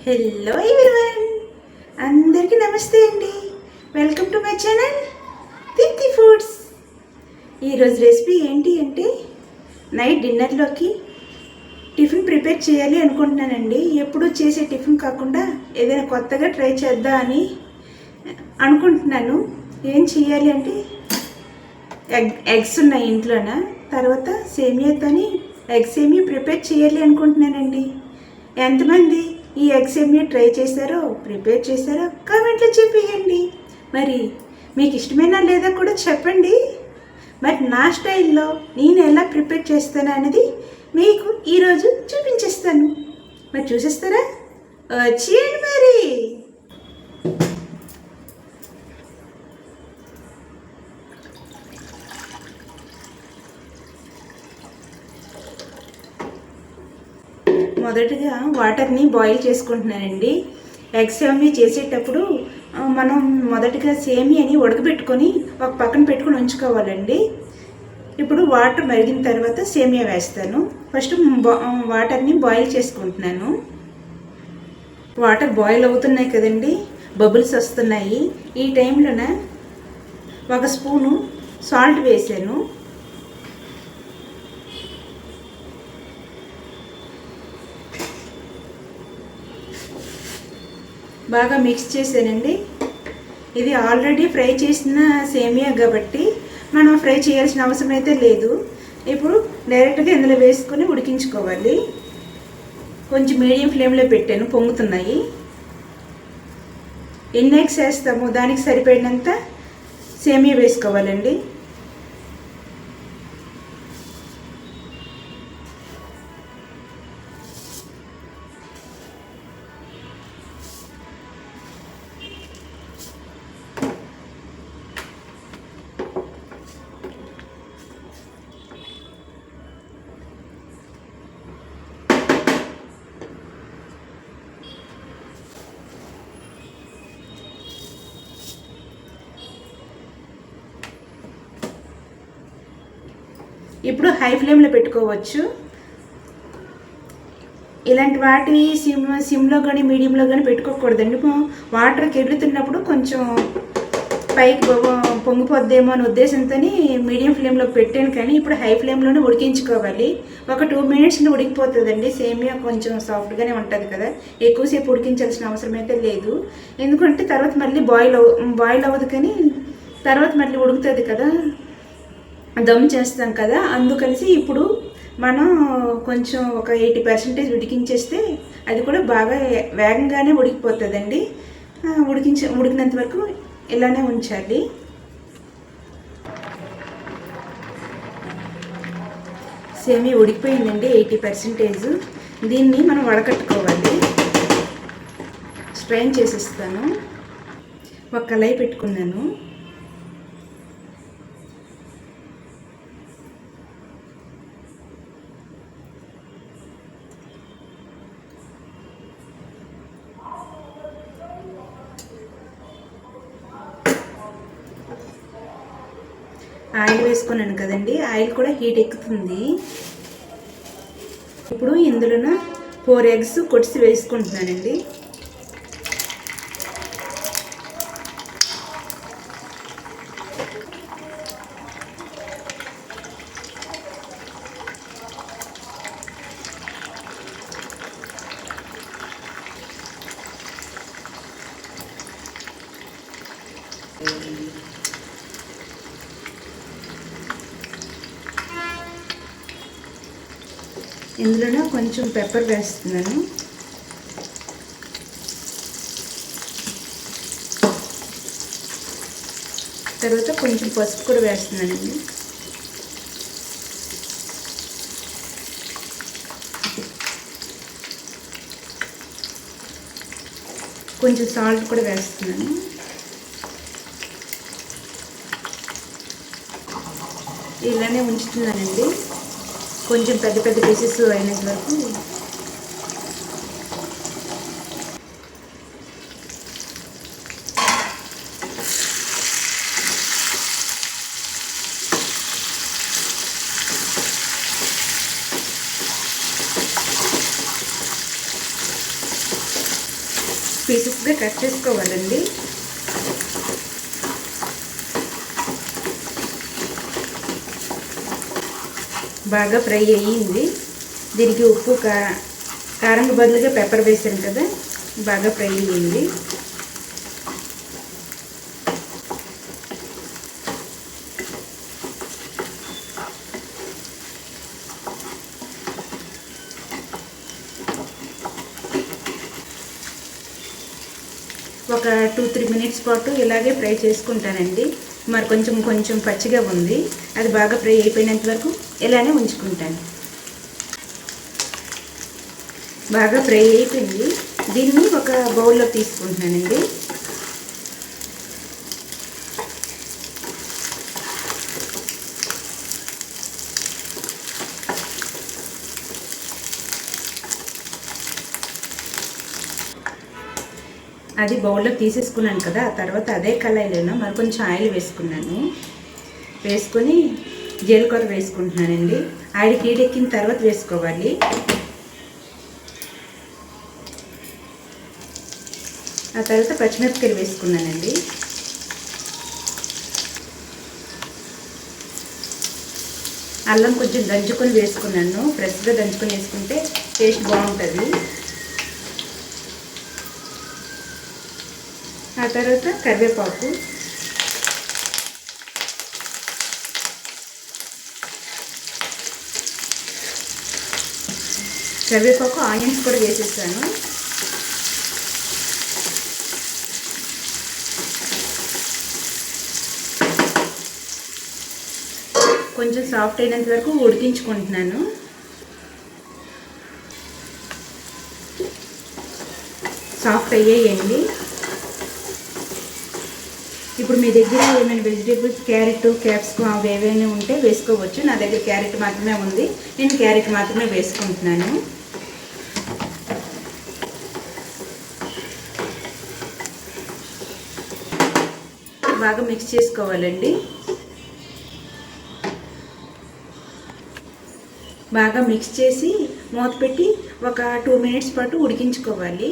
Hello everyone, అందరికీ నమస్తే అండి. Welcome to my channel Deepthi foods. ఈరోజు రెసిపీ ఏంటి అంటే నైట్ డిన్నర్లోకి టిఫిన్ ప్రిపేర్ చేయాలి అనుకుంటున్నానండి. ఎప్పుడూ చేసే టిఫిన్ కాకుండా ఏదైనా కొత్తగా ట్రై చేద్దాం అని అనుకుంటున్నాను. ఏం చేయాలి అంటే ఎగ్స్ ఉన్నాయి ఇంట్లోన, తర్వాత సేమియాతోని ఎగ్ సేమియా ప్రిపేర్ చేయాలి అనుకుంటున్నానండి. ఎంతమంది ఈ ఎగ్ సేమియా ట్రై చేశారో, ప్రిపేర్ చేశారో కామెంట్లో చెప్పేయండి. మరి మీకు ఇష్టమైనా లేదా కూడా చెప్పండి. మరి నా స్టైల్లో నేను ఎలా ప్రిపేర్ చేస్తాను అనేది మీకు ఈరోజు చూపించేస్తాను. మరి చూసేస్తారా? వచ్చేయండి మరి. మొదటగా వాటర్ని బాయిల్ చేసుకుంటున్నానండి. ఎగ్ సేమియా చేసేటప్పుడు మనం మొదటగా సేమియాని ఉడకబెట్టుకొని ఒక పక్కన పెట్టుకొని ఉంచుకోవాలండి. ఇప్పుడు వాటర్ మరిగిన తర్వాత సేమియా వేస్తాను. ఫస్ట్ వాటర్ని బాయిల్ చేసుకుంటున్నాను. వాటర్ బాయిల్ అవుతున్నాయి కదండి, బబుల్స్ వస్తున్నాయి. ఈ టైంలోన ఒక స్పూను సాల్ట్ వేసాను. బాగా మిక్స్ చేశానండి. ఇది ఆల్రెడీ ఫ్రై చేసిన సేమియా కాబట్టి మనం ఫ్రై చేయాల్సిన అవసరం అయితే లేదు. ఇప్పుడు డైరెక్ట్గా ఇందులో వేసుకొని ఉడికించుకోవాలి. కొంచెం మీడియం ఫ్లేమ్లో పెట్టాను, పొంగుతున్నాయి. ఎన్ని ఎగ్స్ వేస్తామో దానికి సరిపడినంత సేమియా వేసుకోవాలండి. ఇప్పుడు హై ఫ్లేమ్లో పెట్టుకోవచ్చు. ఇలాంటి వాటి సిమ్లో కానీ మీడియంలో కానీ పెట్టుకోకూడదండి. వాటర్ కెరుగుతున్నప్పుడు కొంచెం పైకి పొంగిపోద్దేమో అనే ఉద్దేశంతో మీడియం ఫ్లేమ్లో పెట్టాను. కానీ ఇప్పుడు హై ఫ్లేమ్లోనే ఉడికించుకోవాలి. ఒక 2 మినిట్స్లో ఉడికిపోతుందండి. సేమియా కొంచెం సాఫ్ట్గానే ఉంటుంది కదా, ఎక్కువసేపు ఉడికించాల్సిన అవసరం అయితే లేదు. ఎందుకంటే తర్వాత మళ్ళీ బాయిల్ అవ్వదు, కానీ తర్వాత మళ్ళీ ఉడుకుతుంది కదా, దమ్ చేస్తాం కదా. అందుకనిసి ఇప్పుడు మనం కొంచెం ఒక 80% ఉడికించేస్తే అది కూడా బాగా వేగంగానే ఉడికిపోతుందండి. ఉడికినంత వరకు ఇలానే ఉంచాలి. సేమియా ఉడికిపోయిందండి 80%. దీన్ని మనం వడకట్టుకోవాలి. స్ట్రైన్ చేసేస్తాను. ఒక కళాయి పెట్టుకున్నాను. ఆయిల్ వేసుకున్నాను కదండి, ఆయిల్ కూడా హీట్ ఎక్కుతుంది. ఇప్పుడు ఇందులోన 4 ఎగ్స్ కొట్టిసి వేసుకుంటున్నానండి. ఇందులోనే కొంచెం పెప్పర్ వేస్తున్నాను. తర్వాత కొంచెం పసుపు కూడా వేస్తున్నానండి. కొంచెం సాల్ట్ కూడా వేస్తున్నాను. ఇలానే ఉంచుతున్నానండి కొంచెం పెద్ద పెద్ద పీసెస్ అయినంత వరకు. పీసెస్గా కట్ చేసుకోవాలండి. బాగా ఫ్రై అయ్యింది. దీనికి ఉప్పు కారం బదులుగా పెప్పర్ వేసాను కదా, బాగా ఫ్రై అయ్యింది. ఒక 2-3 మినిట్స్ పాటు ఇలాగే ఫ్రై చేసుకుంటానండి. మరి కొంచెం పచ్చిగా ఉంది, అది బాగా ఫ్రై అయిపోయినంత వరకు ఇలానే ఉంచుకుంటాను. బాగా ఫ్రై అయిపోయింది. దీన్ని ఒక బౌల్లో తీసుకుంటున్నానండి. అది బౌల్లో తీసేసుకున్నాను కదా, ఆ తర్వాత అదే కళాయిలోనూ మరి కొంచెం ఆయిల్ వేసుకున్నాను. వేసుకొని జీలకర్ర వేసుకుంటున్నానండి. ఆయిల్ హీటెక్కిన తర్వాత వేసుకోవాలి. ఆ తర్వాత పచ్చిమిరపకాయలు వేసుకున్నానండి. అల్లం కొంచెం దంచుకొని వేసుకున్నాను. ఫ్రెష్గా దంచుకొని వేసుకుంటే టేస్ట్ బాగుంటుంది. ఆ తర్వాత కరివేపాకు, ఆనియన్స్ కూడా వేసేసాను. కొంచెం సాఫ్ట్ అయినంత వరకు ఉడికించుకుంటున్నాను. సాఫ్ట్ అయ్యాయండి. ఇప్పుడు మీ దగ్గర ఏమైనా వెజిటేబుల్స్, క్యారెట్, క్యాప్సికమ్ అవి ఏవైనా ఉంటే వేసుకోవచ్చు. నా దగ్గర క్యారెట్ మాత్రమే ఉంది, నేను క్యారెట్ మాత్రమే వేసుకుంటున్నాను. బాగా మిక్స్ చేసుకోవాలండి. బాగా మిక్స్ చేసి మూత పెట్టి ఒక 2 మినిట్స్ పాటు ఉడికించుకోవాలి.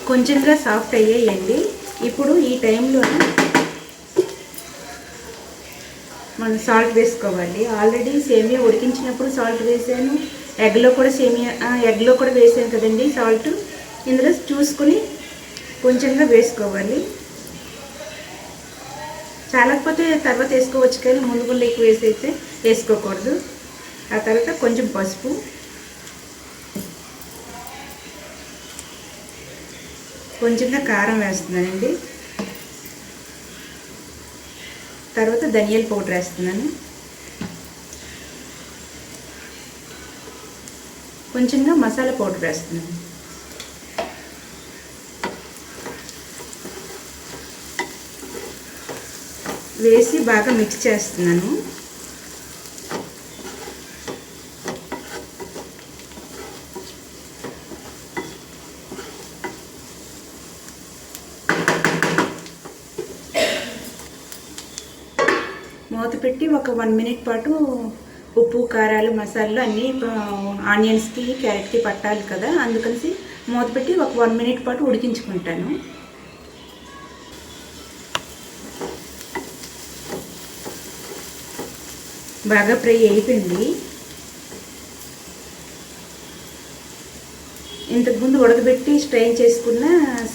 కొంచెంగా సాఫ్ట్ అయ్యాయండి. ఇప్పుడు ఈ టైంలో మనం సాల్ట్ వేసుకోవాలి. ఆల్రెడీ సేమియా ఉడికించినప్పుడు సాల్ట్ వేసాను, ఎగ్లో కూడా వేసాను కదండి సాల్ట్. ఇందులో చూసుకొని కొంచెంగా వేసుకోవాలి. చాలకపోతే తర్వాత వేసుకోవచ్చు, కానీ ముందు ఎక్కువ వేసైతే వేసుకోకూడదు. ఆ తర్వాత కొంచెం పసుపు, కొంచెంగా కారం వేస్తున్నానండి. తర్వాత ధనియాల పౌడర్ వేస్తున్నాను. కొంచెంగా మసాలా పౌడర్ వేస్తున్నాను. వేసి బాగా మిక్స్ చేస్తున్నాను. మూత పెట్టి ఒక 1 మినిట్ పాటు ఉప్పు, కారాలు, మసాలాలు అన్నీ ఆనియన్స్కి, క్యారెట్కి పట్టాలి కదా, అందుకని మూత పెట్టి ఒక 1 మినిట్ పాటు ఉడికించుకుంటాను. బాగా ఫ్రై అయిపోయింది. ఇంతకుముందు ఉడకబెట్టి స్ట్రెయిన్ చేసుకున్న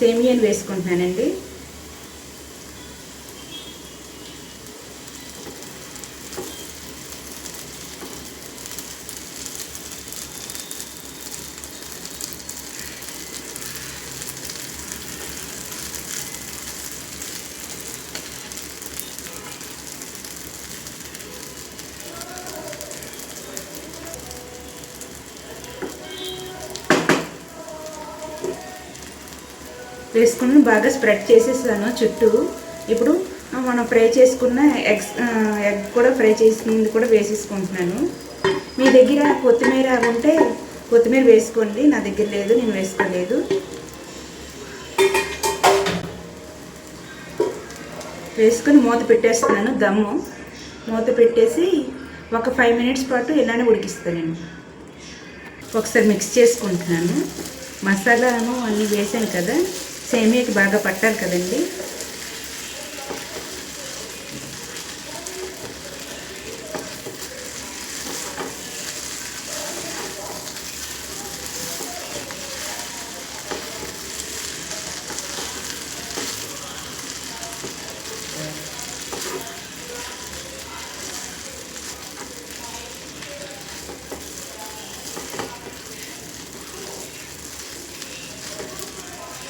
సేమియాని వేసుకుంటున్నానండి. వేసుకుని బాగా స్ప్రెడ్ చేసేసాను చుట్టూ. ఇప్పుడు మనం ఫ్రై చేసుకున్న ఎగ్ కూడా ఫ్రై చేసింది కూడా వేసేసుకుంటున్నాను. మీ దగ్గర కొత్తిమీర ఉంటే కొత్తిమీర వేసుకోండి, నా దగ్గర లేదు, నేను వేసుకోలేదు. వేసుకొని మూత పెట్టేస్తున్నాను. దమ్ము మూత పెట్టేసి ఒక 5 మినిట్స్ పాటు ఇలానే ఉడికిస్తానండి. ఒకసారి మిక్స్ చేసుకుంటున్నాను. మసాలాను అన్నీ వేసాను కదా, సేమియాకి బాగా పట్టాలి కదండి.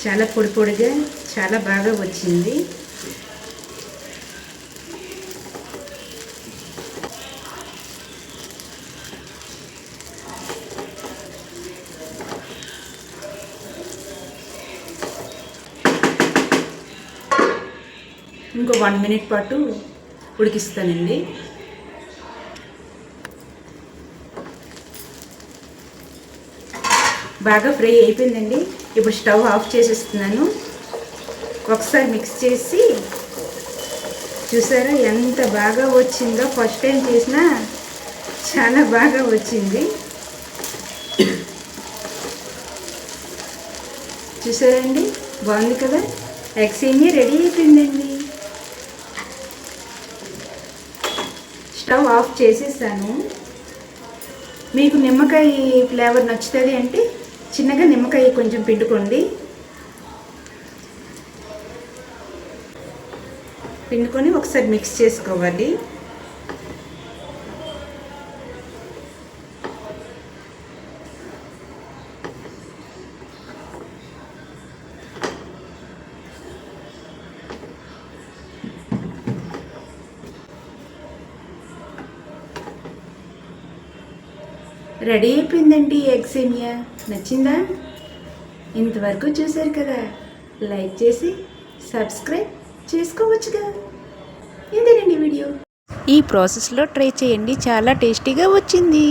చాలా పొడి పొడిగా చాలా బాగా వచ్చింది. ఇంకో 1 మినిట్ పాటు ఉడికిస్తానండి. బాగా ఫ్రై అయిపోయిందండి. ఇప్పుడు స్టవ్ ఆఫ్ చేసేస్తున్నాను. ఒకసారి మిక్స్ చేసి చూసారా ఎంత బాగా వచ్చిందో. ఫస్ట్ టైం చేసినా చాలా బాగా వచ్చింది. చూసారండి, బాగుంది కదా. ఎగ్ సేమియా రెడీ అయిపోయిందండి. స్టవ్ ఆఫ్ చేసేసాను. మీకు నిమ్మకాయ ఫ్లేవర్ నచ్చుతుంది అంటే చిన్నగా నిమ్మకాయ కొంచెం పిండుకోండి. పిండుకొని ఒకసారి మిక్స్ చేసుకోవాలి. రెడీ అయిపోయిందండి ఎగ్ సేమియా. నచ్చిందా? ఇంతవరకు చూశారు కదా, లైక్ చేసి సబ్స్క్రైబ్ చేసుకోవచ్చుగా. ఇదేనండి వీడియో. ఈ ప్రాసెస్లో ట్రై చేయండి, చాలా టేస్టీగా వచ్చింది.